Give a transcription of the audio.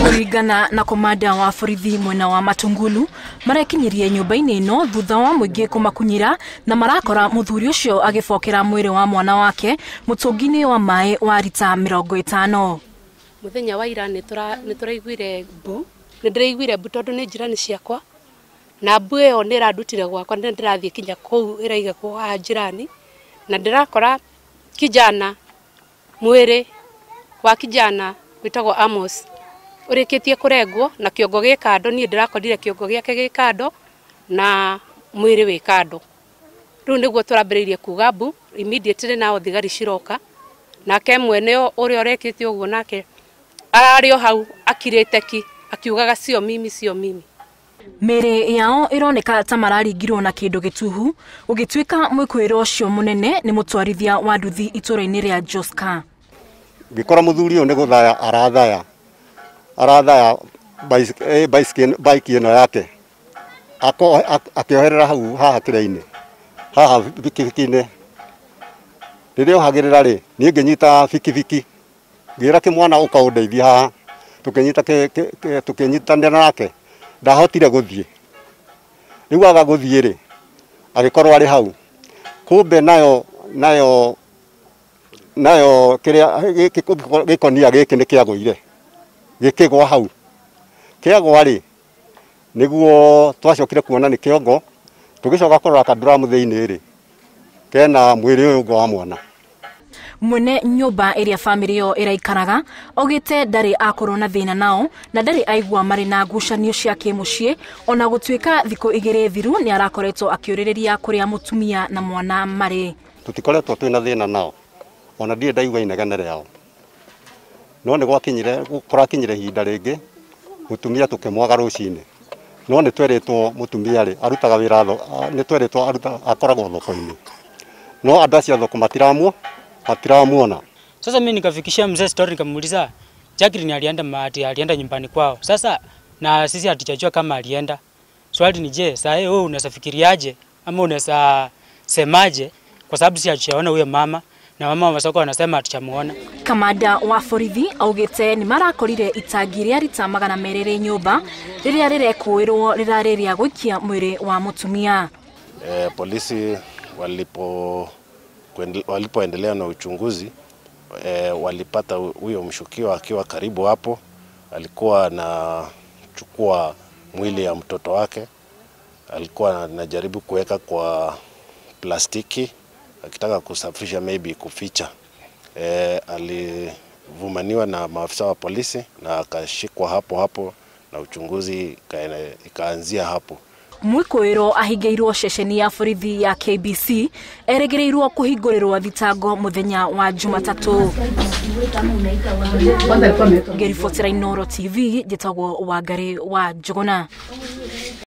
Kuringana na komanda wa borithi mwena wa Matungulu marekinyirie nyumba-ini ino thutha wa muingi kumakunyira na marakora muthuri ucio agifokera mwiri wa mwana wake mutungi-ini wa mai wa rita 50. Muthenya wa ira ni turaiguire mbu ndiraiguire mbu tondu ni njirani ciakwa na mbu iyo ni radutire gwakwa ndirathie kinya kou iraiga kwa njirani na ndirakora kijana mwiri wa kijana witagwo Amos urikitie kurengwo na kiongo gikando ni ndirakorire kiongo giake gikando na mwiri wi kando riu niguo turambiriirie kuga mbu immediately na thigari ciroka nake mwene uria urekitie uguo nake arario hau akirite ki akiugaga sio mimi Mere yao ironeka ta mararingirwo na kindu gituhu ugitwika mwikwiro ucio munene ni mutwarithia wa nduthi itura-ini ria Joska. Ngikora muthuri uyu ni guthaya arathaya bike ino yake akioherera hau haha kire-ini haha bikibiki-ini riria ohagirira ri ni nginyita bikibiki ngira kimwana ukaundeithia haha tukinyitana nake ndahotire guthie riu aga guthie ri agikorwo ari hau kumbe nayo kiria gikonia giki ni kiagwire gikigwa hau kiagwa ri niguo twacokire kuona ni kiongo tugicoka kurora kaduramu thiini ri kena mwiri uyu wa mwana. Mwene nyumba iria family yo iraikaraga ogite ndari akorwo na thina nao na ndari aigua mari na ngucanio cia kimucie ona gutwika thiko igire thiru ni arakoretwo akiuririria kuria mutumia na mwana mari. Tutikoretwo twina thina nao ona ndie ndaigua inegenere yao no ni gwakinyire hinda ringi mutumia tukimwaga rucini no ni tweritwo mutumia ri arutaga wira ni tweritwo akoragwo thoko-ini no andu acio thoko matiramuona. Sasa mimi nikafikishia mzee story nikamuuliza Jacqueline alienda nyumbani kwao. Sasa na sisi hatujajua kama alienda. Swali ni je, sasa wewe unasafikiriaje ama unaweza semaje kwa sababu si hatujaona huyo mama na mama wa masoko wanasema hatujamuona. Kamanda wa borithi augite ni marakorire itangi ria rita 200 nyumba riria rirekuirwo rirareria guikia mwiri wa mutumia. Polisi walipoendelea na uchunguzi walipata huyo mshukiwa akiwa karibu hapo, alikuwa anachukua mwili ya mtoto wake, alikuwa anajaribu kuweka kwa plastiki akitaka kusafisha maybe kuficha. Alivumaniwa na maafisa wa polisi na akashikwa hapo na uchunguzi ikaanzia hapo. Mwikoiro ahigeirwo ceceni ya borithi ya KBC eregereirwo kuhingurirwo thitango muthenya wa Jumatatu. Ngiribotera Inooro TV, njitagwo Wangari wa Njuguna.